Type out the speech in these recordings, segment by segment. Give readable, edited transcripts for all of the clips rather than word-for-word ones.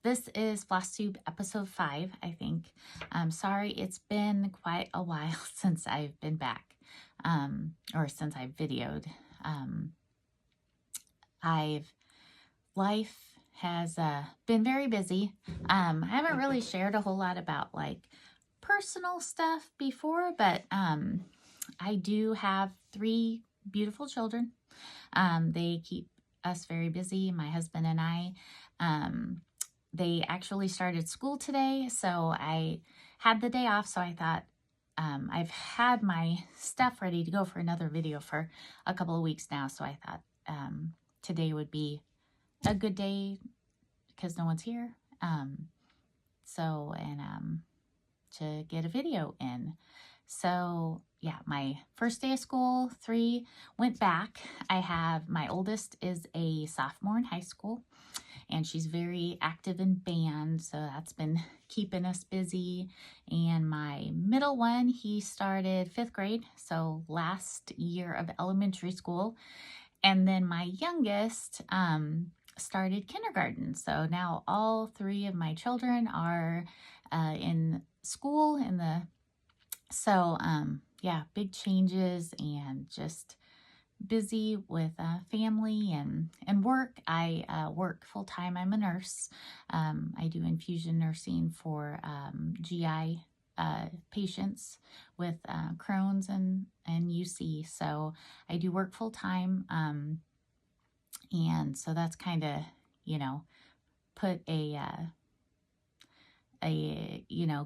This is Flosstube episode 5, I think. Sorry, it's been quite a while since I've been back, or since I've videoed. Life has been very busy. I haven't really shared a whole lot about like personal stuff before, but I do have 3 beautiful children. They keep us very busy, my husband and I. They actually started school today, so I had the day off, so I thought I've had my stuff ready to go for another video for a couple of weeks now, so I thought today would be a good day because no one's here. To get a video in. So yeah, my first day of school, 3 went back. I have, my oldest is a sophomore in high school, and she's very active in band, so that's been keeping us busy. And my middle one, he started 5th grade, so last year of elementary school. And then my youngest started kindergarten. So now all 3 of my children are in school yeah, big changes and just busy with family and work. I work full-time. I'm a nurse. I do infusion nursing for GI patients with Crohn's and UC. So I do work full-time. And so that's kind of, you know, put a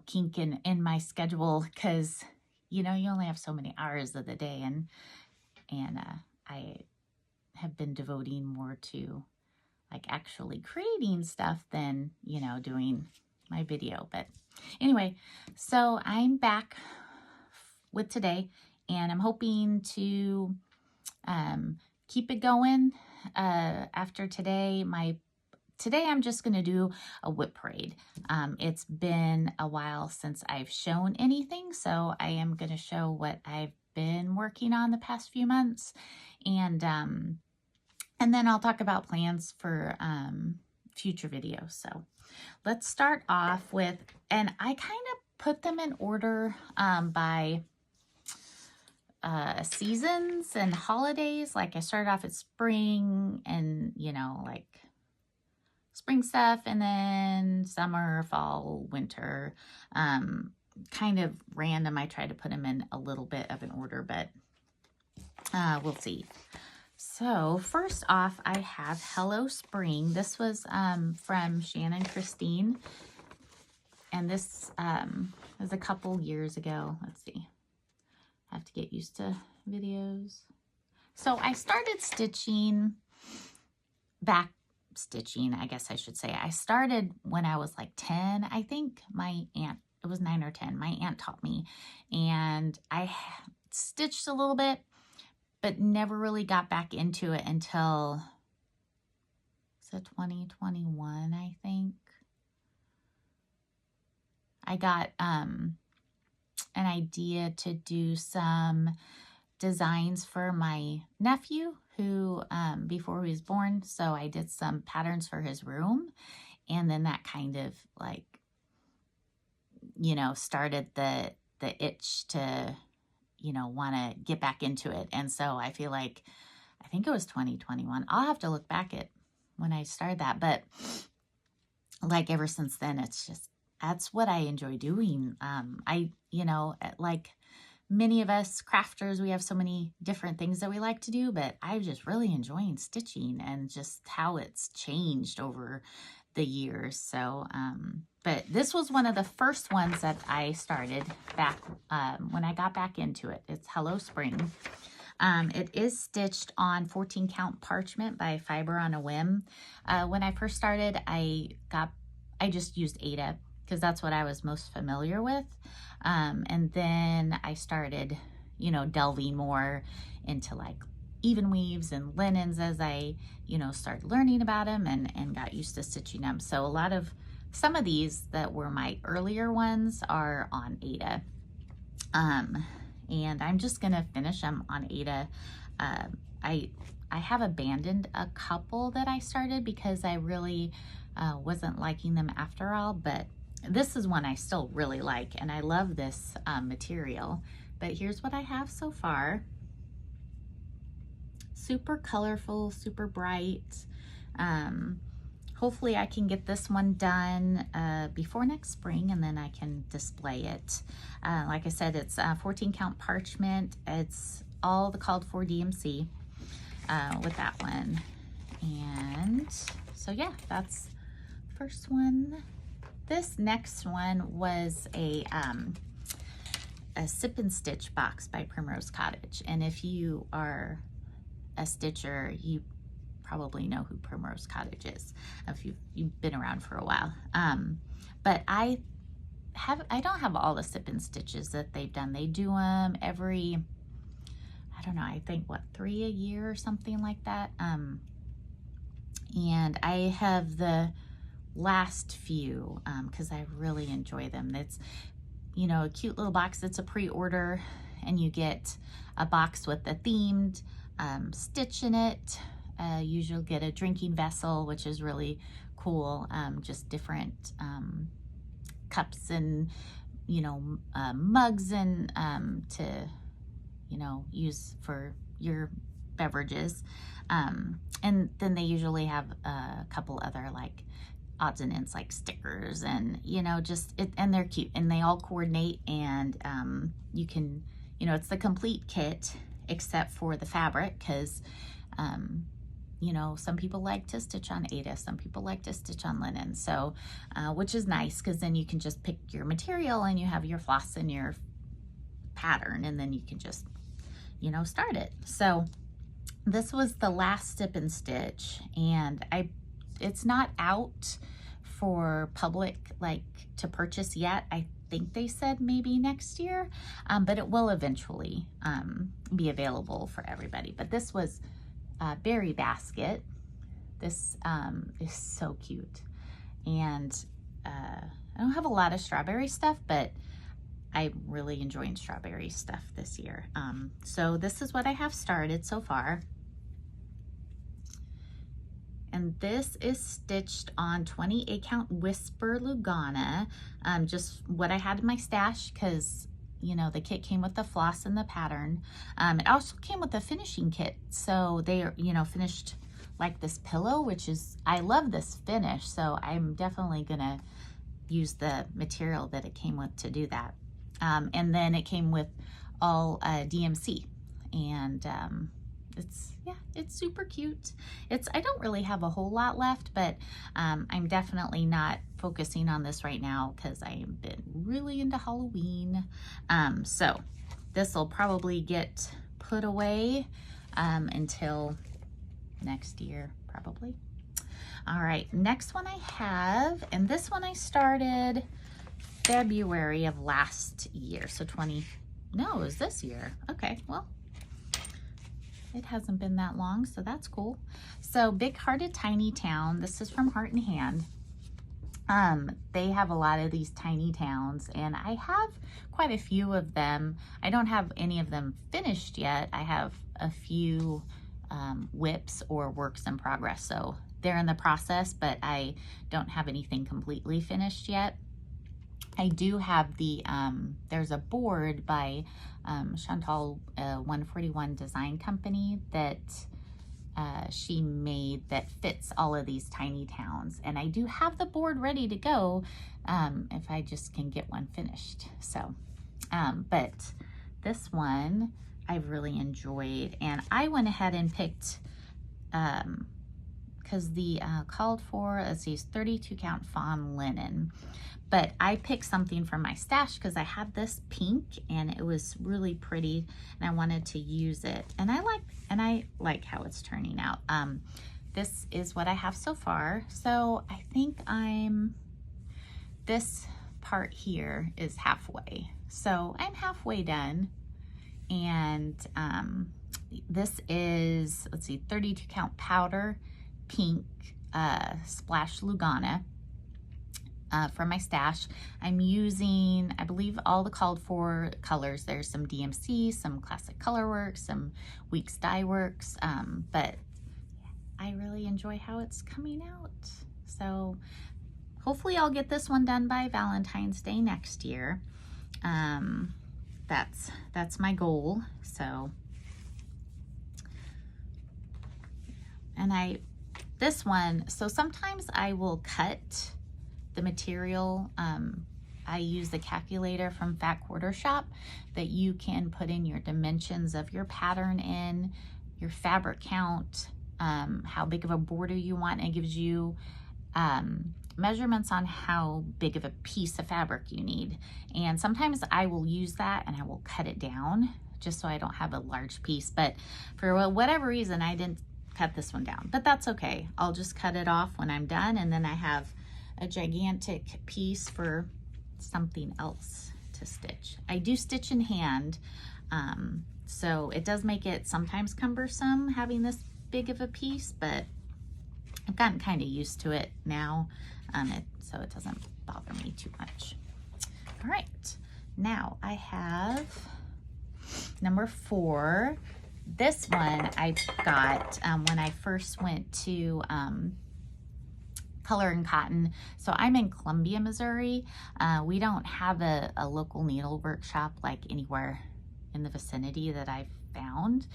kink in my schedule, because, you know, you only have so many hours of the day, and I have been devoting more to like actually creating stuff than, you know, doing my video. But anyway, so I'm back with today, and I'm hoping to keep it going after today. Today I'm just going to do a WIP Parade. It's been a while since I've shown anything, so I am going to show what I've been working on the past few months, and then I'll talk about plans for future videos. So let's start off with, and I kind of put them in order by seasons and holidays. Like I started off at spring, and, you know, like spring stuff, and then summer, fall, winter, kind of random. I try to put them in a little bit of an order, but we'll see. So first off, I have Hello Spring. This was from Shannon Christine, and this was a couple years ago. Let's see. I have to get used to videos. So I started stitching I guess I should say. I started when I was like 10, I think. My aunt, it was 9 or 10, my aunt taught me, and I stitched a little bit, but never really got back into it until, is it 2021, I think. I got an idea to do some designs for my nephew, who before he was born, so I did some patterns for his room, and then that kind of like, you know, started the itch to, you know, want to get back into it. And so I feel like, I think it was 2021. I'll have to look back at when I started that, but like ever since then, it's just, that's what I enjoy doing. You know, like many of us crafters, we have so many different things that we like to do, but I'm just really enjoying stitching and just how it's changed over the years. So, but this was one of the first ones that I started back when I got back into it. It's Hello Spring. It is stitched on 14 count parchment by Fiber on a Whim. When I first started, I just used Ada, because that's what I was most familiar with. And then I started, you know, delving more into like even weaves and linens as I, you know, started learning about them and got used to stitching them. So some of these that were my earlier ones are on Ada. And I'm just gonna finish them on Ada. I have abandoned a couple that I started because I really wasn't liking them after all, but this is one I still really like, and I love this material. But here's what I have so far. Super colorful, super bright. Hopefully I can get this one done before next spring, and then I can display it. Like I said, it's 14 count parchment. It's all the called for DMC with that one. And so yeah, that's the first one. This next one was a sip and stitch box by Primrose Cottage. And if you are a stitcher, you probably know who Primrose Cottage is if you've been around for a while. But I don't have all the sip and stitches that they've done. They do them every, I don't know, I think what, 3 a year or something like that. And I have the last few because I really enjoy them. It's, you know, a cute little box. It's a pre-order, and you get a box with a themed stitch in it. Usually get a drinking vessel, which is really cool. Just different cups and, you know, mugs and to, you know, use for your beverages. And then they usually have a couple other like odds and ends like stickers and, you know, just it, and they're cute and they all coordinate, and you can, you know, it's the complete kit except for the fabric, because you know, some people like to stitch on Aida, some people like to stitch on linen. So, which is nice, because then you can just pick your material and you have your floss and your pattern, and then you can just, you know, start it. So this was the last sip and stitch, and it's not out for public, like, to purchase yet. I think they said maybe next year, but it will eventually be available for everybody. But this was berry basket. This is so cute, and I don't have a lot of strawberry stuff, but I'm really enjoying strawberry stuff this year. So this is what I have started so far, and this is stitched on 28 count Whisper Lugana, just what I had in my stash, because, you know, the kit came with the floss and the pattern. It also came with a finishing kit. So they are, you know, finished like this pillow, which is, I love this finish. So I'm definitely gonna use the material that it came with to do that. And then it came with all DMC, and it's, yeah, it's super cute. I don't really have a whole lot left, but I'm definitely not focusing on this right now because I've been really into Halloween. So this will probably get put away until next year, probably. All right, next one I have, and this one I started February of last year. So no, it was this year. Okay, well, it hasn't been that long, so that's cool. So Big Hearted Tiny Town. This is from Heart and Hand. They have a lot of these tiny towns, and I have quite a few of them. I don't have any of them finished yet. I have a few WIPs or works in progress, so they're in the process, but I don't have anything completely finished yet. I do have the, there's a board by Chantal 141 Design Company that she made that fits all of these tiny towns. And I do have the board ready to go if I just can get one finished. So, but this one I've really enjoyed. And I went ahead and picked, because the called for, let's see, 32 count fawn linen. But I picked something from my stash because I had this pink and it was really pretty and I wanted to use it. And I like how it's turning out. This is what I have so far. So I think this part here is halfway. So I'm halfway done. And this is, let's see, 32 count powder pink splash Lugana. From my stash. I'm using, I believe, all the called for colors. There's some DMC, some classic color works, some Weeks dye works, but I really enjoy how it's coming out. So hopefully I'll get this one done by Valentine's Day next year. That's my goal. So, and this one, so sometimes I will cut the material. I use the calculator from Fat Quarter Shop that you can put in your dimensions of your pattern in, your fabric count, how big of a border you want. It gives you measurements on how big of a piece of fabric you need. And sometimes I will use that and I will cut it down just so I don't have a large piece. But for whatever reason, I didn't cut this one down, but that's okay. I'll just cut it off when I'm done, and then I have a gigantic piece for something else to stitch. I do stitch in hand, so it does make it sometimes cumbersome having this big of a piece, but I've gotten kind of used to it now, so it doesn't bother me too much. All right, now I have number 4. This one I got when I first went to Color and Cotton. So I'm in Columbia, Missouri. We don't have a local needle workshop like anywhere in the vicinity that I've found,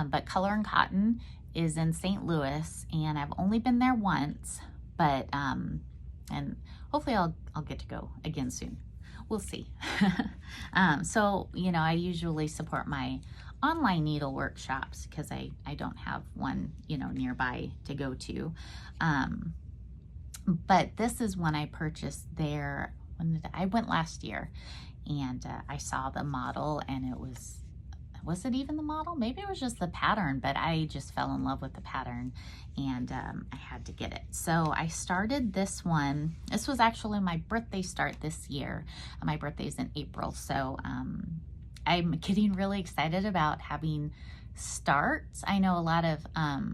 but Color and Cotton is in St. Louis, and I've only been there once, but and hopefully I'll get to go again soon. We'll see. So, you know, I usually support my online needle workshops because I don't have one, you know, nearby to go to. But this is one I purchased there. I went last year, and I saw the model, and was it even the model? Maybe it was just the pattern, but I just fell in love with the pattern, and I had to get it. So I started this one. This was actually my birthday start this year. My birthday's in April, so I'm getting really excited about having starts. I know a lot of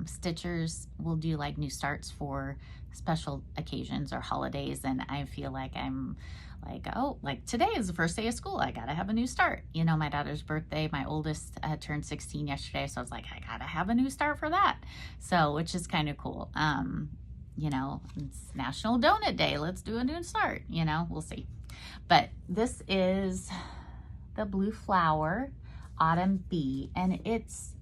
stitchers will do like new starts for special occasions or holidays, and I feel like I'm like, oh, like today is the first day of school, I gotta have a new start. You know, my daughter's birthday, my oldest turned 16 yesterday, so I was like, I gotta have a new start for that. So, which is kind of cool. You know, it's National Donut Day, let's do a new start, you know, we'll see. But this is the Blue Flower Autumn Bee, and it's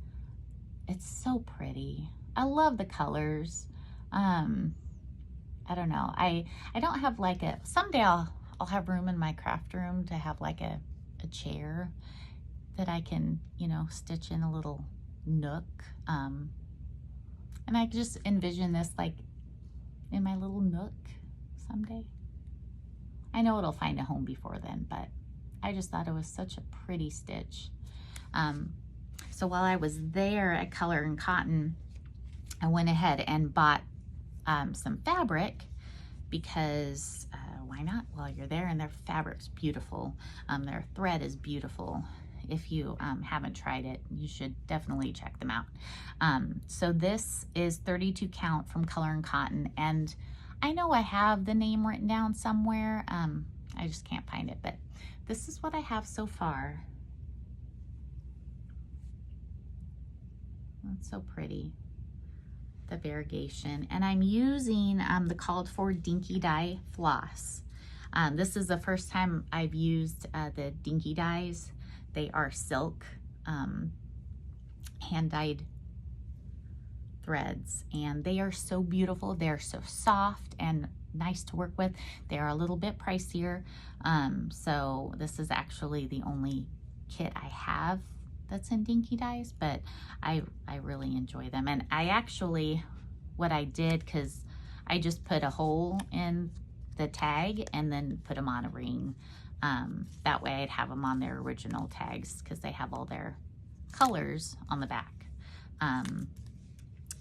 so pretty. I love the colors. I don't know, I don't have like someday I'll have room in my craft room to have like a chair that I can, you know, stitch in a little nook, and I just envision this like in my little nook someday. I know it'll find a home before then, but I just thought it was such a pretty stitch. So while I was there at Color and Cotton, I went ahead and bought some fabric because why not while you're there? And their fabric's beautiful. Their thread is beautiful. If you haven't tried it, you should definitely check them out. So this is 32 count from Color and Cotton, and I know I have the name written down somewhere. I just can't find it, but this is what I have so far. That's so pretty, the variegation. And I'm using the called for Dinky Dye floss. This is the first time I've used the Dinky Dyes. They are silk, hand-dyed threads, and they are so beautiful. They're so soft and nice to work with. They are a little bit pricier, so this is actually the only kit I have that's in Dinky Dyes, but I really enjoy them. And I actually, what I did, because I just put a hole in the tag and then put them on a ring. That way I'd have them on their original tags because they have all their colors on the back.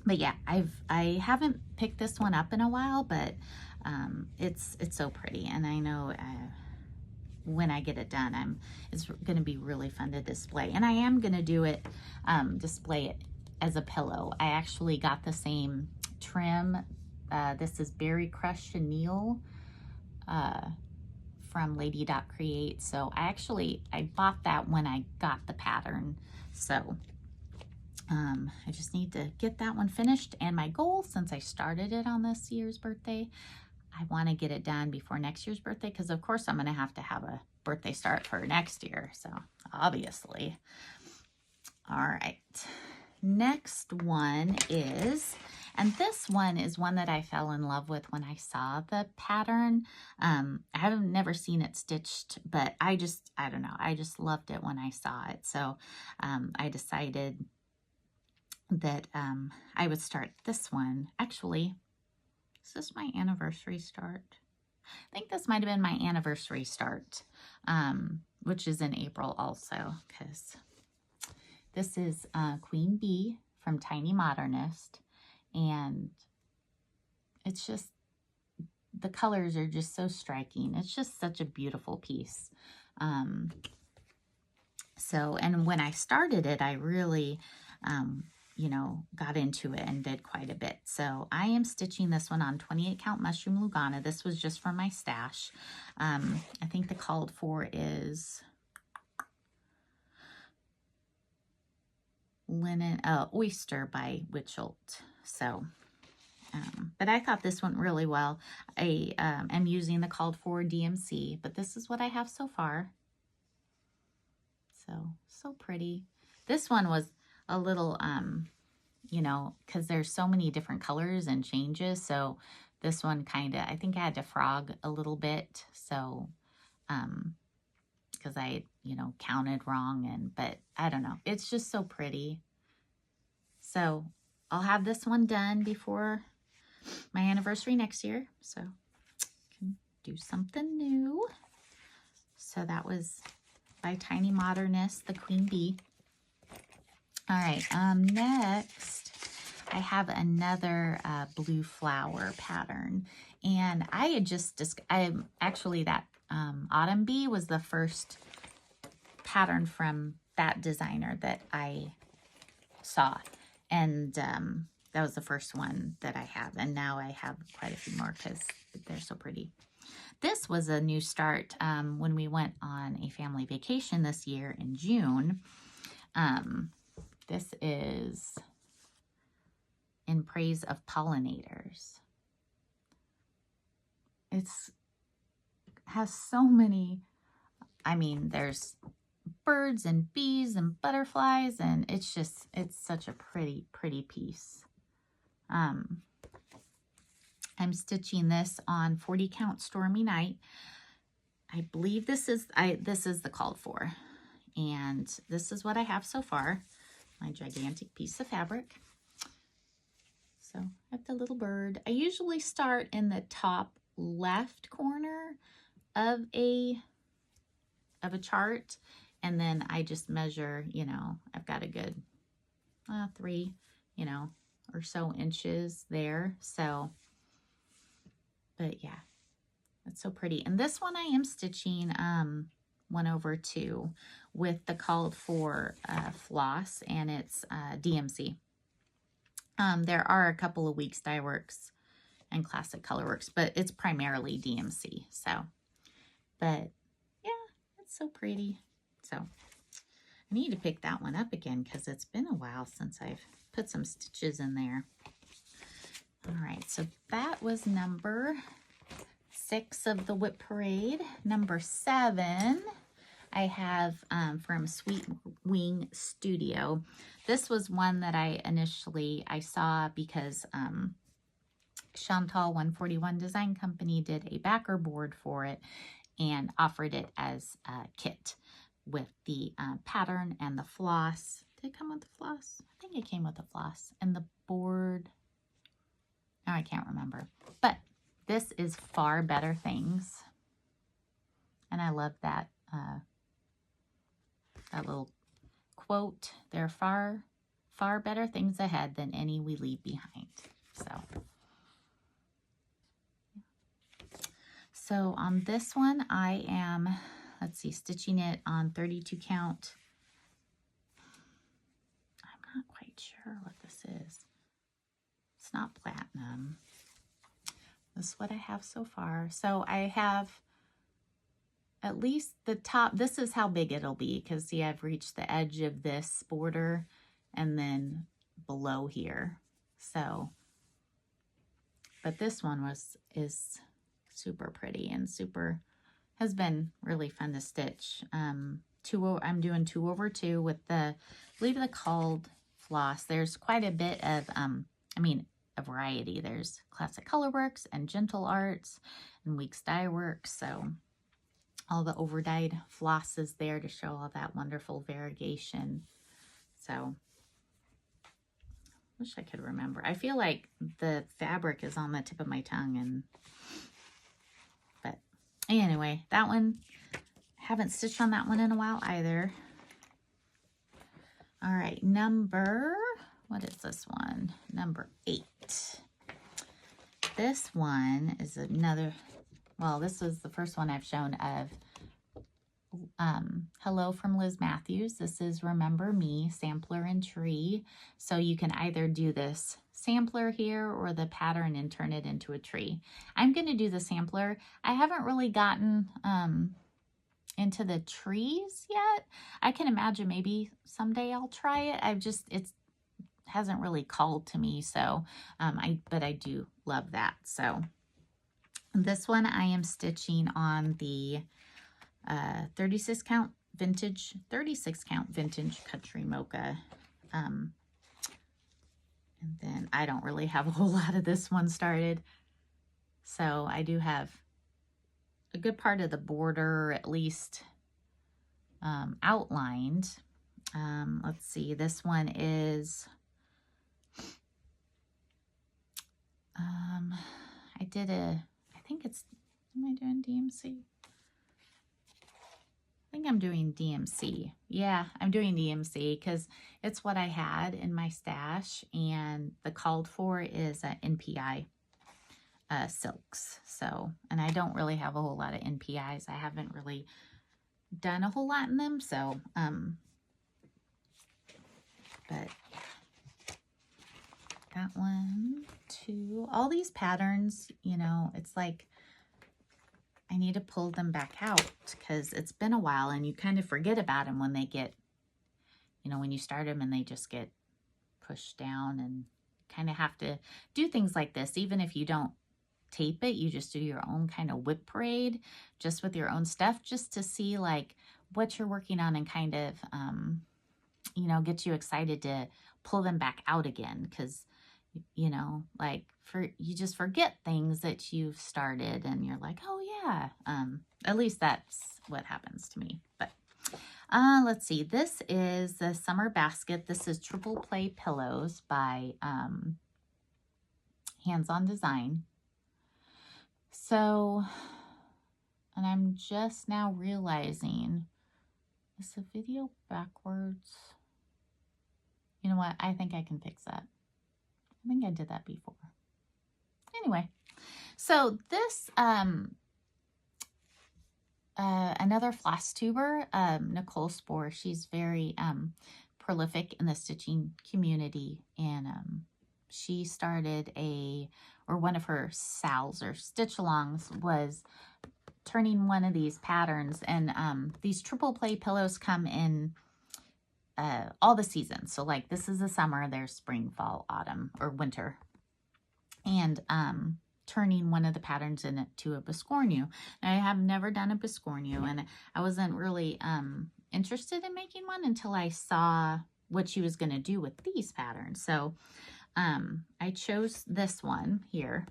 But yeah, I haven't picked this one up in a while, but it's so pretty, and I know when I get it done, it's going to be really fun to display. And I am going to do it, display it as a pillow. I actually got the same trim. This is Berry Crush Chenille from Lady Create. So I bought that when I got the pattern. So I just need to get that one finished. And my goal, since I started it on this year's birthday, I want to get it done before next year's birthday, because of course I'm going to have a birthday start for next year. So obviously. All right. Next one is, and this one is one that I fell in love with when I saw the pattern. I have never seen it stitched, but I don't know. I just loved it when I saw it. So I decided that I would start this one. Actually, is this my anniversary start? I think this might have been my anniversary start, which is in April also, because this is Queen Bee from Tiny Modernist, and it's just, the colors are just so striking. It's just such a beautiful piece. And when I started it, I really, you know, got into it and did quite a bit. So I am stitching this one on 28 count mushroom Lugana. This was just from my stash. I think the called for is Linen Oyster by Witchelt. So, but I thought this went really well. I am using the called for DMC, but this is what I have so far. So pretty. This one was a little, you know, because there's so many different colors and changes. So this one kind of, I think I had to frog a little bit. So, because I, you know, counted wrong, but I don't know. It's just so pretty. So I'll have this one done before my anniversary next year. So I can do something new. So that was by Tiny Modernist, the Queen Bee. All right, next I have another blue flower pattern, and I had actually that Autumn Bee was the first pattern from that designer that I saw, and that was the first one that I have, and now I have quite a few more because they're so pretty. This was a new start when we went on a family vacation this year in June. This is In Praise of Pollinators. It's has so many, I mean, there's birds and bees and butterflies, and it's such a pretty, pretty piece. I'm stitching this on 40 count Stormy Night. I believe this is the called for, and this is what I have so far. My gigantic piece of fabric. So I have the little bird. I usually start in the top left corner of a chart, and then I just measure, you know, I've got a good 3, you know, or so inches there. So, but yeah, that's so pretty. And this one I am stitching 1/2 with the called for floss, and it's DMC. There are a couple of weeks dye works and classic color works, but it's primarily DMC. So, but yeah, it's so pretty. So I need to pick that one up again because it's been a while since I've put some stitches in there. All right, so that was number 6 of the WIP Parade. Number 7, I have from Sweet Wing Studio. This was one that I saw because Chantal 141 Design Company did a backer board for it and offered it as a kit with the pattern and the floss. Did it come with the floss? I think it came with the floss and the board. Now I can't remember. But this is Far Better Things. And I love that that little quote. There are far better things ahead than any we leave behind. So on this one, I am, let's see, stitching it on 32 count. I'm not quite sure what this is. It's not platinum. This is what I have so far. So I have at least the top. This is how big it'll be because see, I've reached the edge of this border, and then below here. So, but this one is super pretty and has been really fun to stitch. I'm doing 2/2 with I believe they're called floss. There's quite a bit of, a variety. There's Classic Colorworks and Gentle Arts and Weeks Dye Works. So all the overdyed floss is there to show all that wonderful variegation. So wish I could remember. I feel like the fabric is on the tip of my tongue, but anyway, that one, haven't stitched on that one in a while either. All right, what is this one? Number 8. This one is this was the first one I've shown of Hello from Liz Matthews. This is Remember Me, Sampler and Tree. So you can either do this sampler here or the pattern and turn it into a tree. I'm going to do the sampler. I haven't really gotten into the trees yet. I can imagine maybe someday I'll try it. It hasn't really called to me. So, but I do love that. So this one I am stitching on the 36 count vintage country mocha. And then I don't really have a whole lot of this one started. So I do have a good part of the border at least outlined. Let's see, this one is, am I doing DMC? I think I'm doing DMC. Yeah, I'm doing DMC because it's what I had in my stash, and the called for is NPI silks. So, and I don't really have a whole lot of NPIs. I haven't really done a whole lot in them. So, but that one, two, all these patterns, it's like I need to pull them back out because it's been a while and you kind of forget about them when they get, when you start them and they just get pushed down, and kind of have to do things like this. Even if you don't tape it, you just do your own kind of WIP Parade just with your own stuff, just to see like what you're working on and kind of, get you excited to pull them back out again. Because, you just forget things that you've started and you're like, oh yeah, at least that's what happens to me. But let's see, this is the Summer Basket. This is Triple Play Pillows by Hands On Design. So, and I'm just now realizing, is the video backwards? You know what? I think I can fix that. I think I did that before. Anyway, so this, another Flosstuber, Nicole Spohr, she's very prolific in the stitching community, and she started one of her sals or stitch-alongs was turning one of these patterns, and these triple play pillows come in all the seasons. So like this is the summer, there's spring, fall, autumn, or winter. And turning one of the patterns into a biscornu. Now, I have never done a biscornu, and I wasn't really interested in making one until I saw what she was going to do with these patterns. So I chose this one here.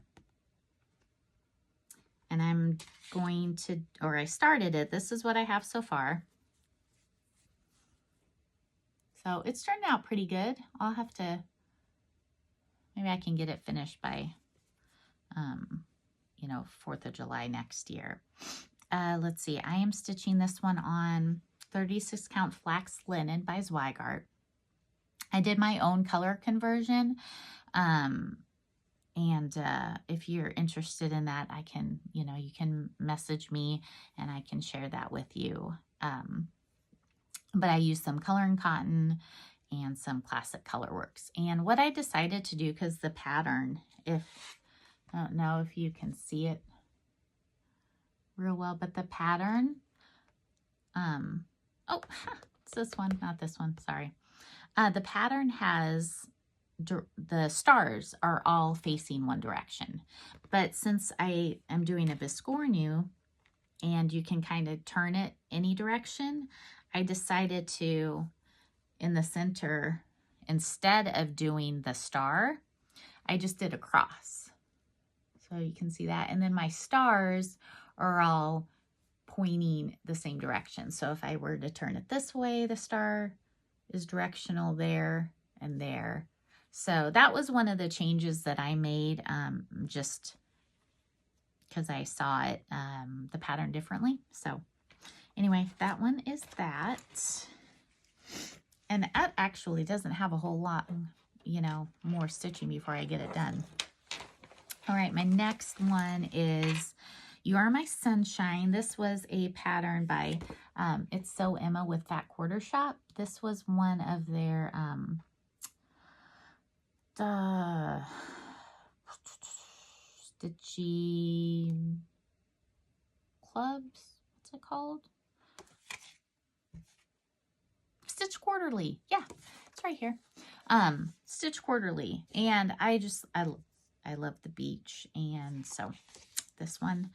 And I'm going to, or I started it. This is what I have so far. So it's turned out pretty good. I'll have to, maybe I can get it finished by, 4th of July next year. Let's see. I am stitching this one on 36 count flax linen by Zweigart. I did my own color conversion. If you're interested in that, I can, you can message me and I can share that with you. But I used some color and cotton and some Classic Colorworks. And what I decided to do, because the pattern, I don't know if you can see it real well, but the pattern, it's this one, not this one, sorry. The pattern has, the stars are all facing one direction. But since I am doing a biscornu and you can kind of turn it any direction, I decided to, in the center, instead of doing the star, I just did a cross. So you can see that. And then my stars are all pointing the same direction. So if I were to turn it this way, the star is directional there and there. So that was one of the changes that I made, just because I saw it, the pattern differently. So anyway, that one is that. And that actually doesn't have a whole lot, you know, more stitching before I get it done. All right, my next one is You Are My Sunshine. This was a pattern by It's So Emma with Fat Quarter Shop. This was one of their stitchy clubs. What's it called? Stitch Quarterly. Yeah, it's right here. Stitch Quarterly. And I love the beach. And so this one,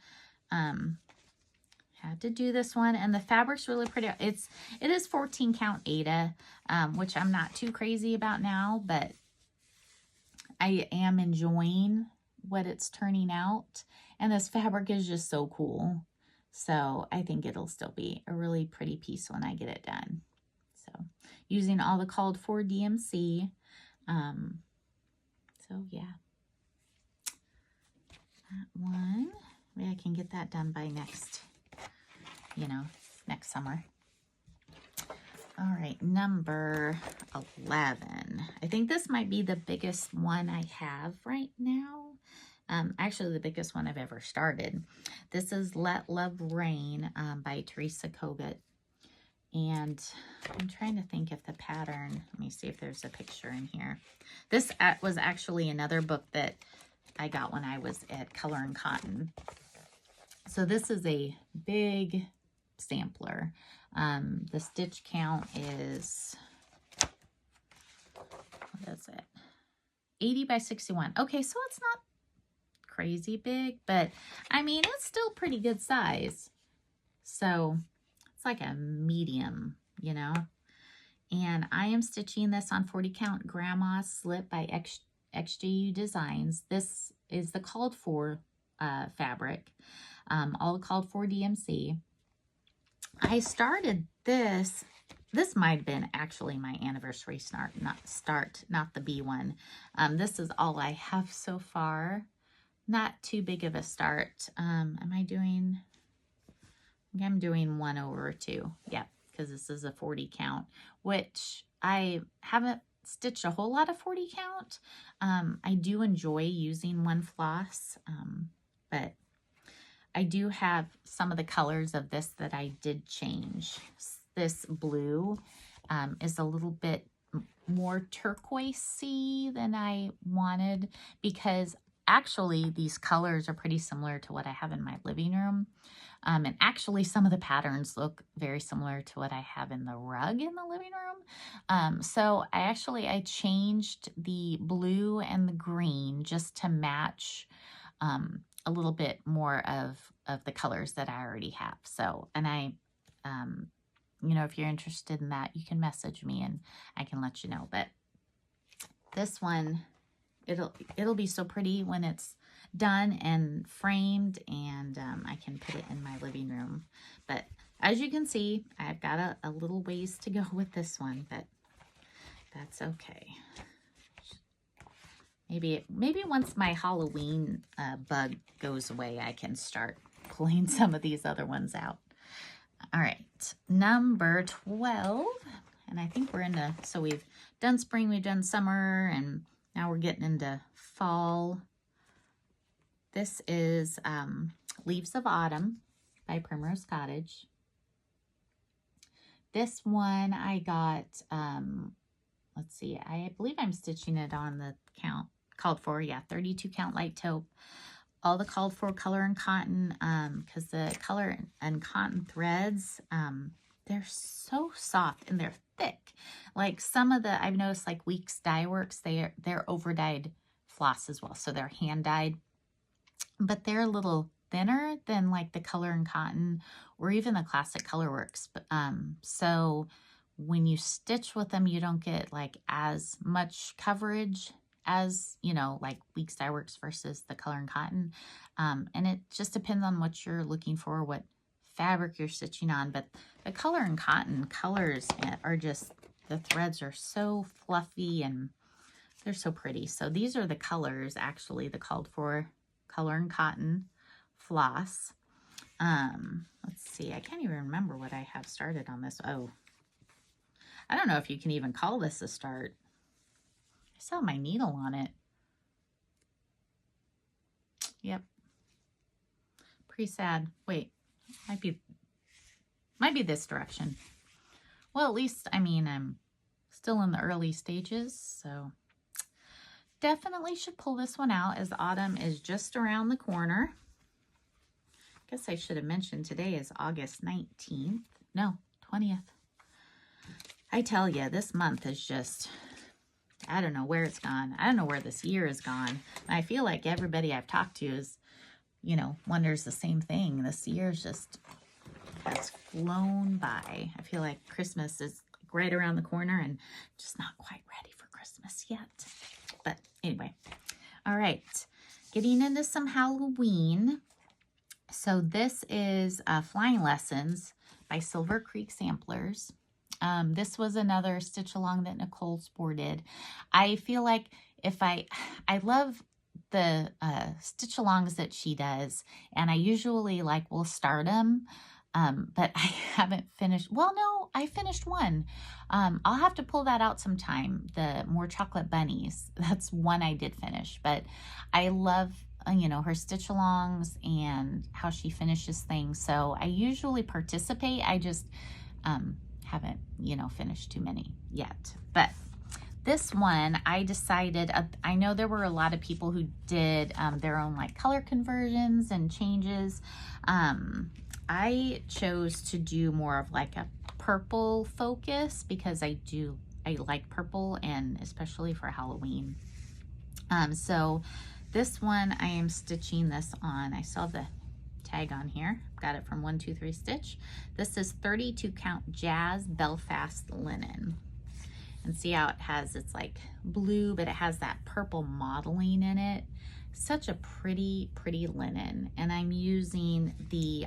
had to do this one. And the fabric's really pretty. It is 14 count Aida, which I'm not too crazy about now, but I am enjoying what it's turning out. And this fabric is just so cool. So I think it'll still be a really pretty piece when I get it done. So using all the called for DMC. So yeah, that one, maybe I can get that done by next summer. All right, number 11. I think this might be the biggest one I have right now. Actually, the biggest one I've ever started. This is Let Love Rain by Teresa Kogut. And I'm trying to think if the pattern, let me see if there's a picture in here. This was actually another book that I got when I was at Color and Cotton. So this is a big sampler. The stitch count is, what is it? 80 by 61. Okay, so it's not crazy big, but I mean, it's still pretty good size. So it's like a medium, you know. And I am stitching this on 40 count Grandma Slip by XJU Designs. This is the called for fabric, all called for DMC. I started this might have been actually my anniversary start, not the B one. This is all I have so far. Not too big of a start. I'm doing 1 over 2. Yep, because this is a 40 count, which I haven't stitched a whole lot of 40 count. I do enjoy using one floss, but I do have some of the colors of this that I did change. This blue is a little bit more turquoisey than I wanted, because actually these colors are pretty similar to what I have in my living room. And actually some of the patterns look very similar to what I have in the rug in the living room. So I changed the blue and the green just to match a little bit more of the colors that I already have. So, and I, you know, if you're interested in that, you can message me and I can let you know. But this one, it'll be so pretty when it's done and framed, and I can put it in my living room. But as you can see, I've got a little ways to go with this one, but that's okay. Maybe once my Halloween bug goes away, I can start pulling some of these other ones out. All right, number 12, and I think we're into, so we've done spring, we've done summer, and now we're getting into fall. This is Leaves of Autumn by Primrose Cottage. This one I got, let's see, I believe I'm stitching it on the count, called for, yeah, 32 count light taupe. All the called for Color and Cotton, because the Color and Cotton threads, they're so soft and they're thick. Like some of the, I've noticed like Weeks Dye Works, they're over dyed floss as well. So they're hand dyed, but they're a little thinner than like the Color and Cotton or even the classic Colorworks. But, so when you stitch with them, you don't get like as much coverage as, you know, like Weeks Dye Works versus the Color and Cotton. And it just depends on what you're looking for, what fabric you're stitching on. But the Color and Cotton colors are just, the threads are so fluffy and they're so pretty. So these are the colors, actually, the called for Color and Cotton floss. Let's see, I can't even remember what I have started on this. Oh, I don't know if you can even call this a start. I saw my needle on it. Yep. Pretty sad. Wait, might be this direction. Well, at least, I mean, I'm still in the early stages, so definitely should pull this one out as autumn is just around the corner. I guess I should have mentioned today is August 19th. No, 20th. I tell you, this month is just, I don't know where it's gone. I don't know where this year has gone. And I feel like everybody I've talked to is, you know, wonders the same thing. This year's just has flown by. I feel like Christmas is right around the corner and just not quite ready for Christmas yet. But anyway, all right, getting into some Halloween. So this is Flying Lessons by Silver Creek Samplers. This was another stitch along that Nicole sported. I feel like if I love the stitch alongs that she does, and I usually like will start them, but I haven't finished. Well, no, I finished one. I'll have to pull that out sometime. The More Chocolate Bunnies. That's one I did finish, but I love, you know, her stitch alongs and how she finishes things. So I usually participate. I just haven't, you know, finished too many yet. But this one, I decided, I know there were a lot of people who did their own like color conversions and changes. I chose to do more of like a purple focus because I like purple, and especially for Halloween. So this one I am stitching this on. I still have the tag on here. Got it from 123 Stitch. This is 32 count Jazz Belfast linen. And see how it has, it's like blue, but it has that purple modeling in it. Such a pretty, pretty linen. And I'm using the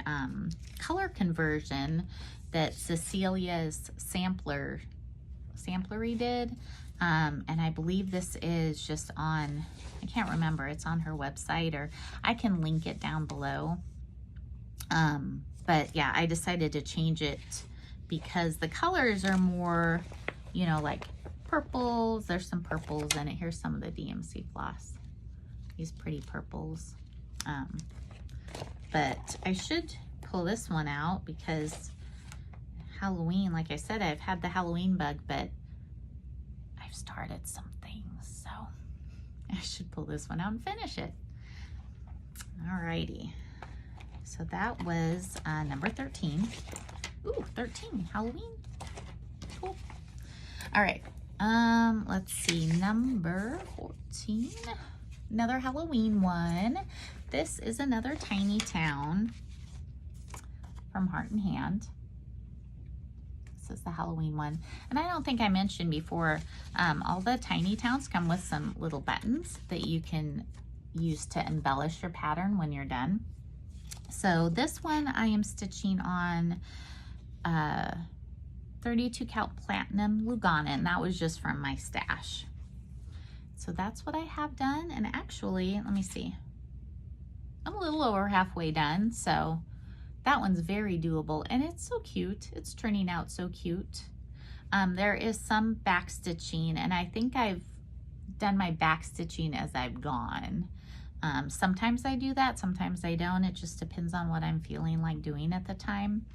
color conversion that Cecilia's samplery did. And I believe this is just on, I can't remember, it's on her website, or I can link it down below. But yeah, I decided to change it because the colors are more, you know, like purples. There's some purples in it. Here's some of the DMC floss. These pretty purples. But I should pull this one out because Halloween, like I said, I've had the Halloween bug, but I've started some things, so I should pull this one out and finish it. Alrighty. So that was number 13. Ooh, 13, Halloween. Cool. All right, let's see, number 14. Another Halloween one. This is another Tiny Town from Heart and Hand. This is the Halloween one. And I don't think I mentioned before, all the Tiny Towns come with some little buttons that you can use to embellish your pattern when you're done. So this one I am stitching on 32 count Platinum Lugana, and that was just from my stash. So that's what I have done. And actually, let me see, I'm a little over halfway done. So that one's very doable, and it's so cute. It's turning out so cute. There is some back stitching, and I think I've done my back stitching as I've gone. Sometimes I do that, sometimes I don't. It just depends on what I'm feeling like doing at the time.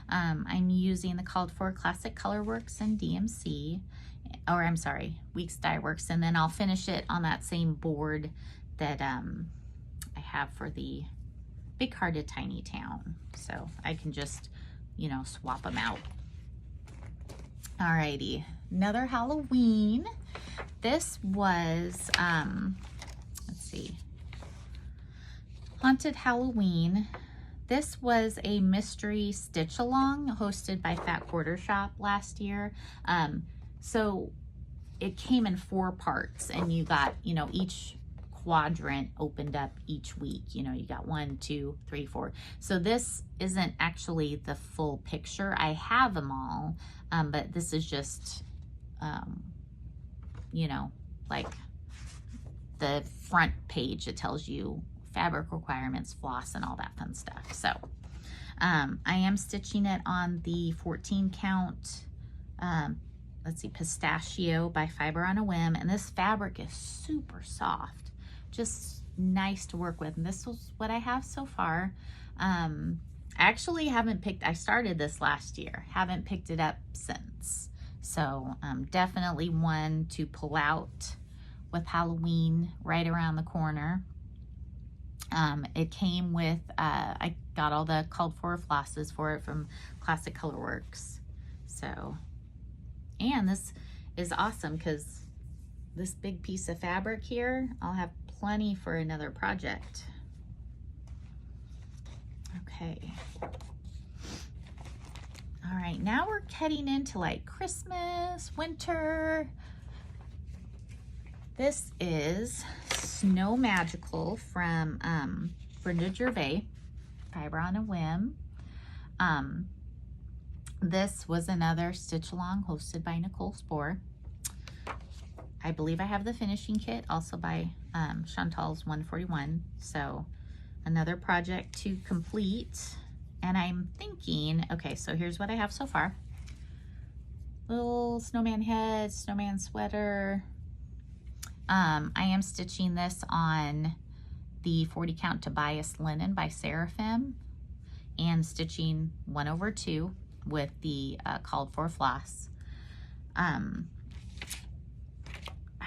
I'm using the called for Classic Colorworks and DMC, or I'm sorry, Weeks Dye Works, and then I'll finish it on that same board that I have for the Big Hearted Tiny Town. So I can just, you know, swap them out. Alrighty, another Halloween. This was, let's see, Haunted Halloween. This was a mystery stitch along hosted by Fat Quarter Shop last year. So it came in 4 parts, and you got, you know, each quadrant opened up each week. You know, you got 1, 2, 3, 4. So this isn't actually the full picture. I have them all, but this is just, you know, like the front page. It tells you fabric requirements, floss, and all that fun stuff. So I am stitching it on the 14 count, let's see, Pistachio by Fiber on a Whim. And this fabric is super soft, just nice to work with. And this was what I have so far. I actually haven't I started this last year, haven't picked it up since. So definitely one to pull out with Halloween right around the corner. It came with, I got all the called for flosses for it from Classic Colorworks. So, and this is awesome because this big piece of fabric here, I'll have plenty for another project. Okay. All right, now we're heading into like Christmas, winter. This is Snow Magical from Brenda Gervais, Fiber on a Whim. This was another stitch along hosted by Nicole Spohr. I believe I have the finishing kit also by Chantal's 141. So another project to complete. And I'm thinking, okay, so here's what I have so far. Little snowman head, snowman sweater. I am stitching this on the 40 count Tobias linen by Seraphim and stitching 1/2 with the called for floss. I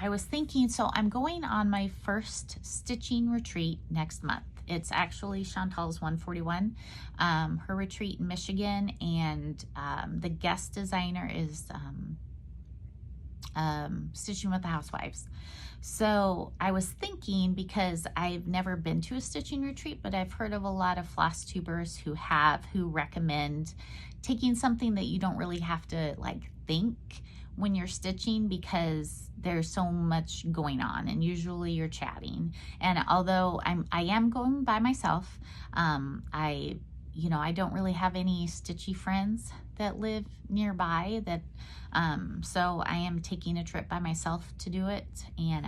was thinking, so I'm going on my first stitching retreat next month. It's actually Chantal's 141, her retreat in Michigan, and the guest designer is Stitching with the Housewives. So I was thinking, because I've never been to a stitching retreat, but I've heard of a lot of floss tubers who recommend taking something that you don't really have to like think when you're stitching, because there's so much going on and usually you're chatting. And although I am going by myself, I don't really have any stitchy friends that live nearby, that so I am taking a trip by myself to do it. And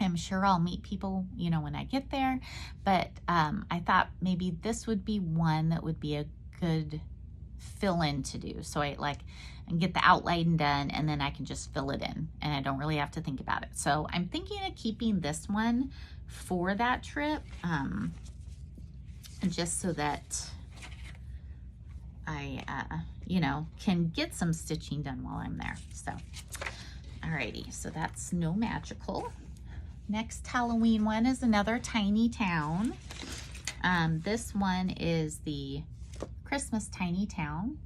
I'm sure I'll meet people, you know, when I get there. But I thought maybe this would be one that would be a good fill in to do. So I and get the outline done, and then I can just fill it in and I don't really have to think about it. So I'm thinking of keeping this one for that trip, just so that I, can get some stitching done while I'm there. So, alrighty, so that's Snow Magical. Next Halloween one is another Tiny Town. This one is the Christmas Tiny Town.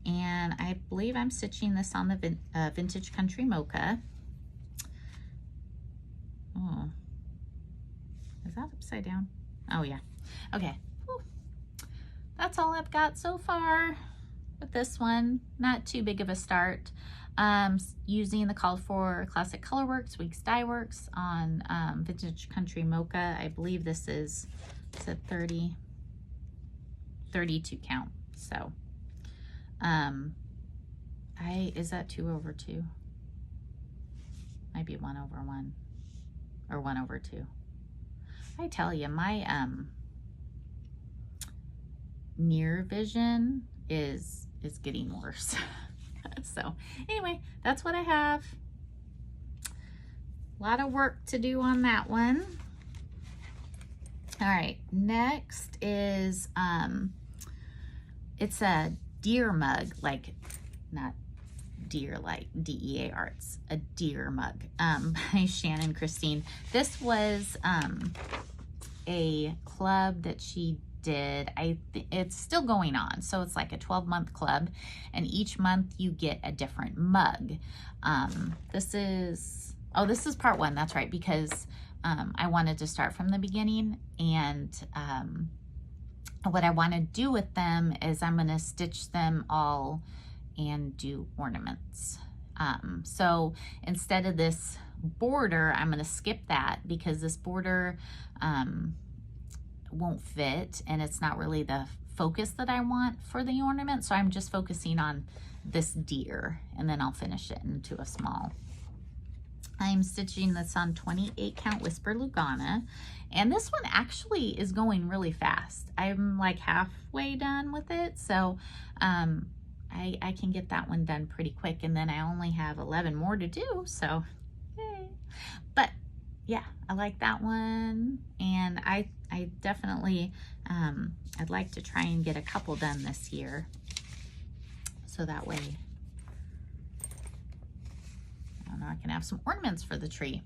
And I believe I'm stitching this on the Vintage Country Mocha. Oh, is that upside down? Oh yeah. Okay. Whew. That's all I've got so far with this one. Not too big of a start. Using the call for Classic Colorworks, Weeks Dye Works on Vintage Country Mocha. I believe this is, it's a 32 count. So is that 2/2? Might be 1/1 or 1/2. I tell you, my near vision is getting worse. So anyway, that's what I have. A lot of work to do on that one. All right, next is it's a deer mug, like not deer like DEAR, it's a deer mug by Shannon Christine. This was a club that she did, it's still going on. So it's like a 12-month club, and each month you get a different mug. This is part one. That's right, because I wanted to start from the beginning, and what I want to do with them is I'm going to stitch them all and do ornaments. So instead of this border, I'm going to skip that because this border won't fit, and it's not really the focus that I want for the ornament. So I'm just focusing on this deer, and then I'll finish it into a small. I'm stitching this on 28 count Whisper Lugana, and this one actually is going really fast. I'm like halfway done with it, so I can get that one done pretty quick, and then I only have 11 more to do, so yay. But yeah, I like that one, and I definitely I'd like to try and get a couple done this year, so that way I don't know, I can have some ornaments for the tree.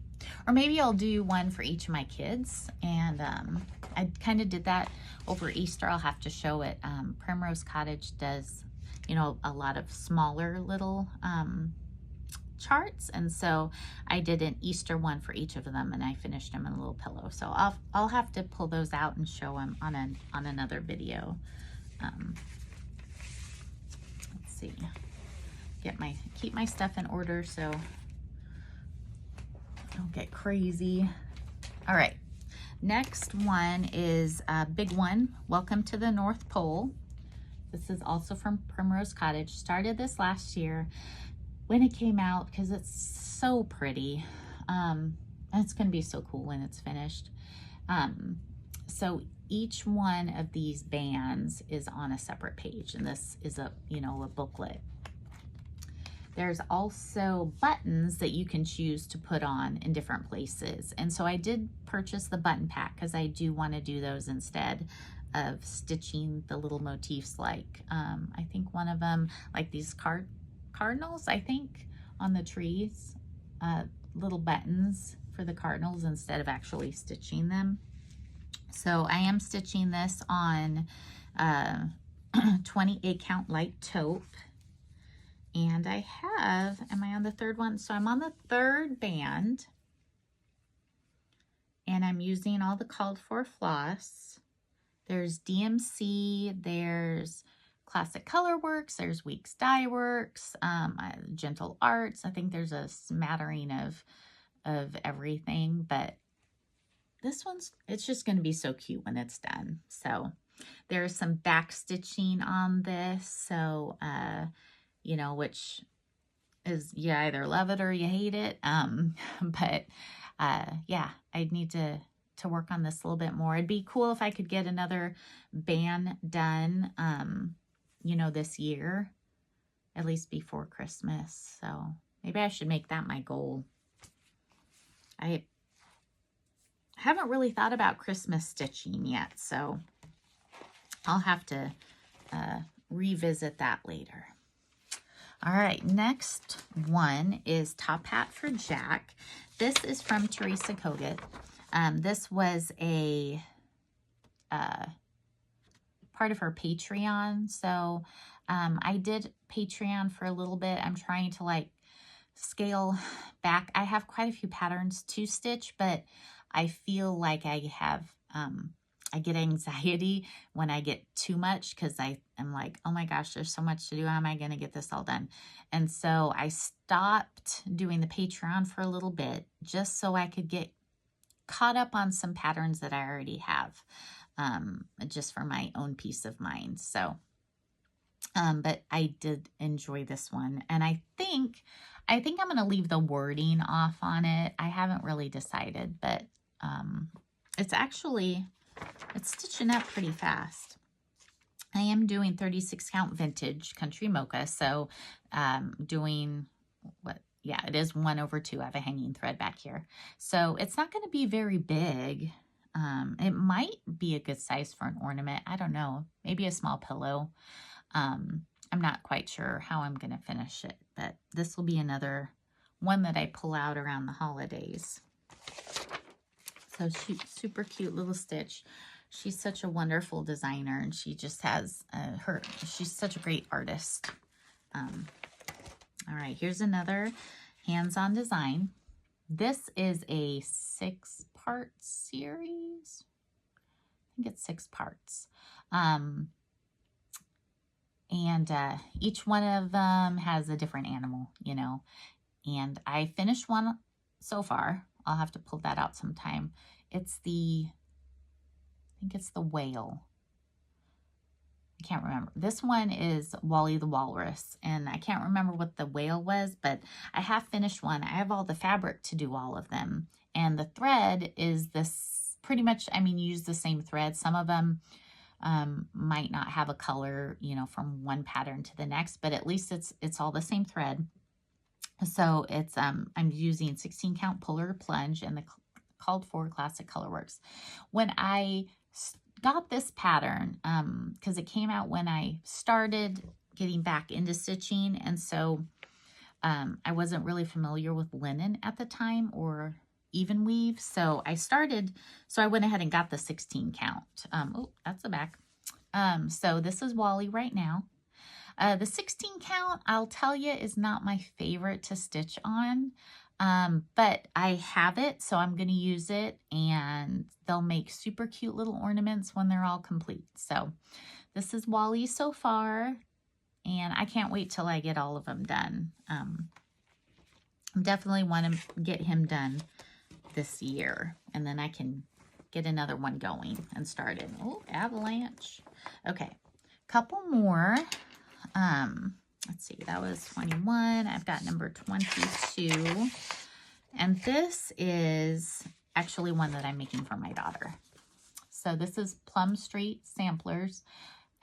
Or maybe I'll do one for each of my kids, and I kind of did that over Easter. I'll have to show it. Primrose Cottage does, you know, a lot of smaller little charts, and so I did an Easter one for each of them, and I finished them in a little pillow. So I'll have to pull those out and show them on another video. Let's see, keep my stuff in order so I don't get crazy. All right, next one is a big one. Welcome to the North Pole. This is also from Primrose Cottage. Started this last year when it came out because it's so pretty. And it's going to be so cool when it's finished. So each one of these bands is on a separate page, and this is a booklet. There's also buttons that you can choose to put on in different places. And so I did purchase the button pack because I do want to do those instead of stitching the little motifs, like I think one of them, like these cardinals, I think, on the trees, little buttons for the cardinals instead of actually stitching them. So I am stitching this on 28 count light taupe. And I have, am I on the third one? So I'm on the third band, and I'm using all the called for floss. There's DMC, there's Classic Colorworks, there's Weeks Dye Works, Gentle Arts. I think there's a smattering of everything, but this one's, it's just going to be so cute when it's done. So there's some back stitching on this. So, you know, which is, you either love it or you hate it. But yeah, I'd need to work on this a little bit more. It'd be cool if I could get another band done, you know, this year, at least before Christmas. So maybe I should make that my goal. I haven't really thought about Christmas stitching yet, so I'll have to revisit that later. All right, next one is Top Hat for Jack. This is from Teresa Kogut. This was a part of her Patreon. So I did Patreon for a little bit. I'm trying to like scale back. I have quite a few patterns to stitch, but I feel like I have I get anxiety when I get too much because I am like, oh my gosh, there's so much to do. How am I going to get this all done? And so I stopped doing the Patreon for a little bit just so I could get caught up on some patterns that I already have, just for my own peace of mind. So, but I did enjoy this one. And I think I'm going to leave the wording off on it. I haven't really decided, but it's stitching up pretty fast. I am doing 36 count vintage country mocha. So doing it is 1/2. I have a hanging thread back here. So it's not going to be very big. It might be a good size for an ornament. I don't know. Maybe a small pillow. I'm not quite sure how I'm going to finish it, but this will be another one that I pull out around the holidays. So super cute little stitch. She's such a wonderful designer, and she just has she's such a great artist. All right, here's another hands-on design. This is a 6-part series. I think it's 6 parts. And each one of them has a different animal, you know. And I finished one so far. I'll have to pull that out sometime. It's I think it's the whale. I can't remember. This one is Wally the Walrus, and I can't remember what the whale was, but I have finished one. I have all the fabric to do all of them. And the thread is this pretty much, I mean, you use the same thread. Some of them might not have a color, you know, from one pattern to the next, but at least it's all the same thread. So it's, I'm using 16 count puller plunge and the called for classic colorworks. When I got this pattern, because it came out when I started getting back into stitching, and so I wasn't really familiar with linen at the time or even weave, so I went ahead and got the 16 count. Oh, that's the back. So this is Wally right now. The 16 count, I'll tell you, is not my favorite to stitch on. But I have it, so I'm going to use it, and they'll make super cute little ornaments when they're all complete. So this is Wally so far, and I can't wait till I get all of them done. I definitely want to get him done this year, and then I can get another one going and started. Oh, avalanche. Okay, couple more. Let's see, that was 21. I've got number 22. And this is actually one that I'm making for my daughter. So this is Plum Street Samplers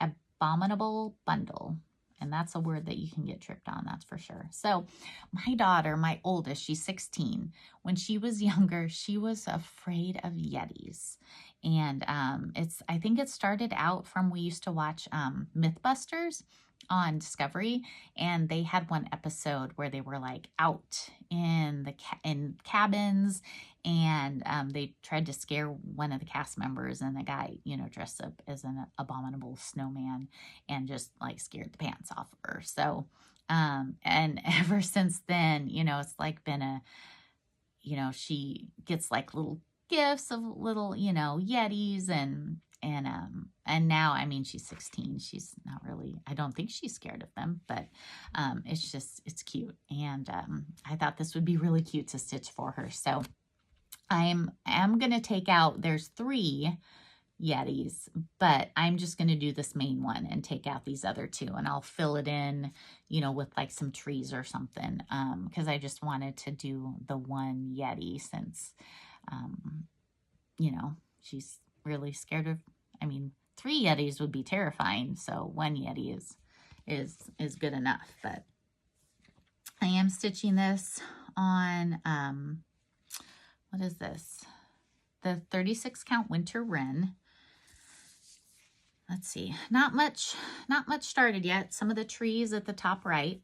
Abominable Bundle. And that's a word that you can get tripped on, that's for sure. So my daughter, my oldest, she's 16. When she was younger, she was afraid of Yetis. And I think it started out from, we used to watch Mythbusters on Discovery, and they had one episode where they were like out in the in cabins, and they tried to scare one of the cast members, and the guy, you know, dressed up as an abominable snowman and just like scared the pants off of her. So and ever since then, you know, it's like been a, you know, she gets like little gifts of little, you know, Yetis, and now, I mean, she's 16. She's not really, I don't think she's scared of them, but it's just, it's cute. And I thought this would be really cute to stitch for her. So I'm going to take out, there's 3 Yetis, but I'm just going to do this main one and take out these other 2, and I'll fill it in, you know, with like some trees or something, because I just wanted to do the one Yeti since, you know, she's really scared of, I mean, 3 Yetis would be terrifying, so 1 Yeti is good enough. But I am stitching this on, what is this? The 36 count Winter Wren. Let's see, not much started yet. Some of the trees at the top right.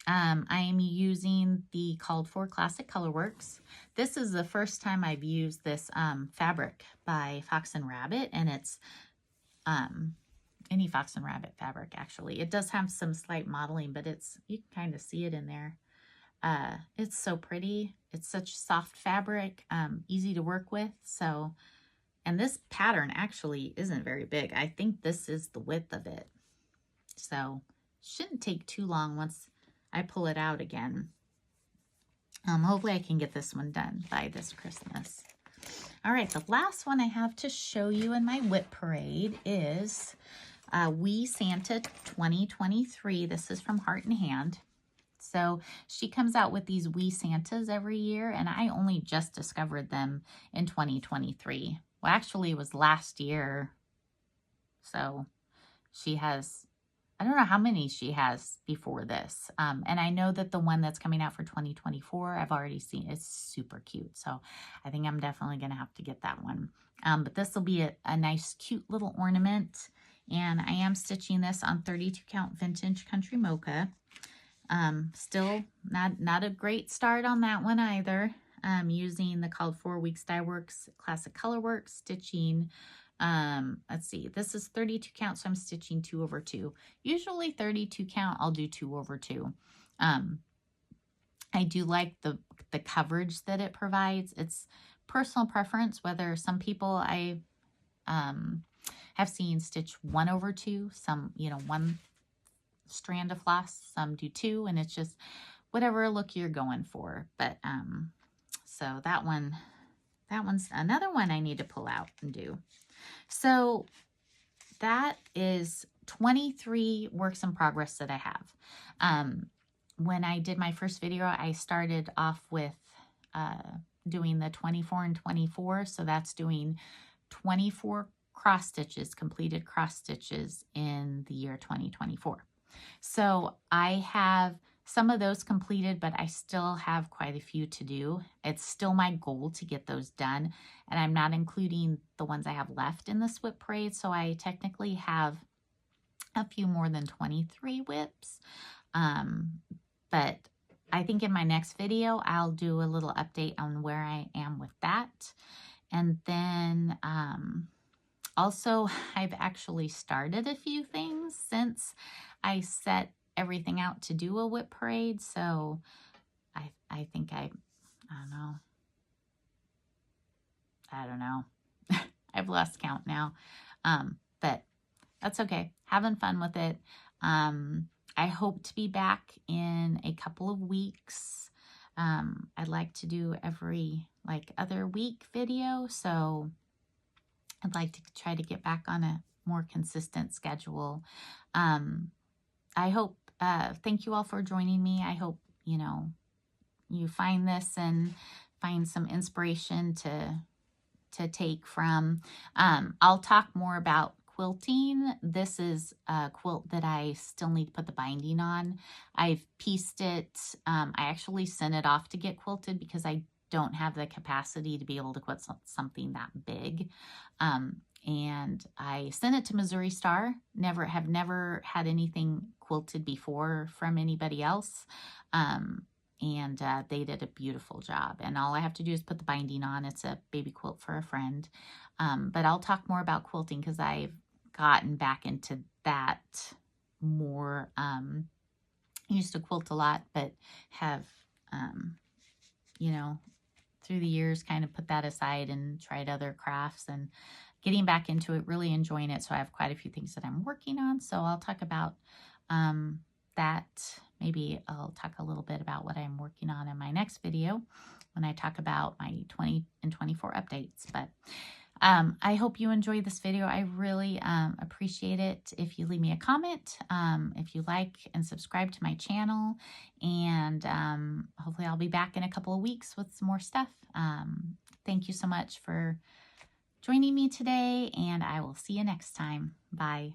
I am using the called for Classic Colorworks. This is the first time I've used this fabric by Fox and Rabbit, and it's any Fox and Rabbit fabric, actually. It does have some slight modeling, but it's, you can kind of see it in there. It's so pretty. It's such soft fabric, easy to work with. So, and this pattern actually isn't very big. I think this is the width of it. So shouldn't take too long once I pull it out again. Hopefully I can get this one done by this Christmas. All right, the last one I have to show you in my WIP Parade is Wee Santa 2023. This is from Heart and Hand. So she comes out with these Wee Santas every year, and I only just discovered them in 2023. Well, actually, it was last year. So she has, I don't know how many she has before this. And I know that the one that's coming out for 2024, I've already seen. It's super cute. So I think I'm definitely going to have to get that one. But this will be a nice, cute little ornament. And I am stitching this on 32 count Vintage Country Mocha. Still not a great start on that one either. Using the called for Weeks Dye Works Classic Colorworks, stitching Let's see, this is 32 count, so I'm stitching 2 over 2. Usually 32 count, I'll do 2 over 2. I do like the coverage that it provides. It's personal preference, whether some people I have seen stitch 1 over 2, some, you know, 1 strand of floss, some do 2, and it's just whatever look you're going for. But so that one's another one I need to pull out and do. So that is 23 works in progress that I have. When I did my first video, I started off with doing the 24 and 24. So that's doing 24 cross stitches, completed cross stitches in the year 2024. So I have some of those completed, but I still have quite a few to do. It's still my goal to get those done, and I'm not including the ones I have left in this WIP Parade, so I technically have a few more than 23 WIPs. But I think in my next video, I'll do a little update on where I am with that. And then also, I've actually started a few things since I set everything out to do a WIP Parade. So I think I don't know. I've lost count now. But that's okay. Having fun with it. I hope to be back in a couple of weeks. I'd like to do every other week video. So I'd like to try to get back on a more consistent schedule. I hope, thank you all for joining me. I hope, you know, you find this and find some inspiration to take from. I'll talk more about quilting. This is a quilt that I still need to put the binding on. I've pieced it. I actually sent it off to get quilted because I don't have the capacity to be able to quilt something that big. And I sent it to Missouri Star. Have never had anything quilted before from anybody else. And they did a beautiful job. And all I have to do is put the binding on. It's a baby quilt for a friend. But I'll talk more about quilting because I've gotten back into that more. I used to quilt a lot, but have, you know, through the years kind of put that aside and tried other crafts, and getting back into it, really enjoying it. So I have quite a few things that I'm working on. So I'll talk about that. Maybe I'll talk a little bit about what I'm working on in my next video when I talk about my 20 and 24 updates. But I hope you enjoyed this video. I really appreciate it if you leave me a comment, if you like and subscribe to my channel. And hopefully I'll be back in a couple of weeks with some more stuff. Thank you so much for joining me today, and I will see you next time. Bye.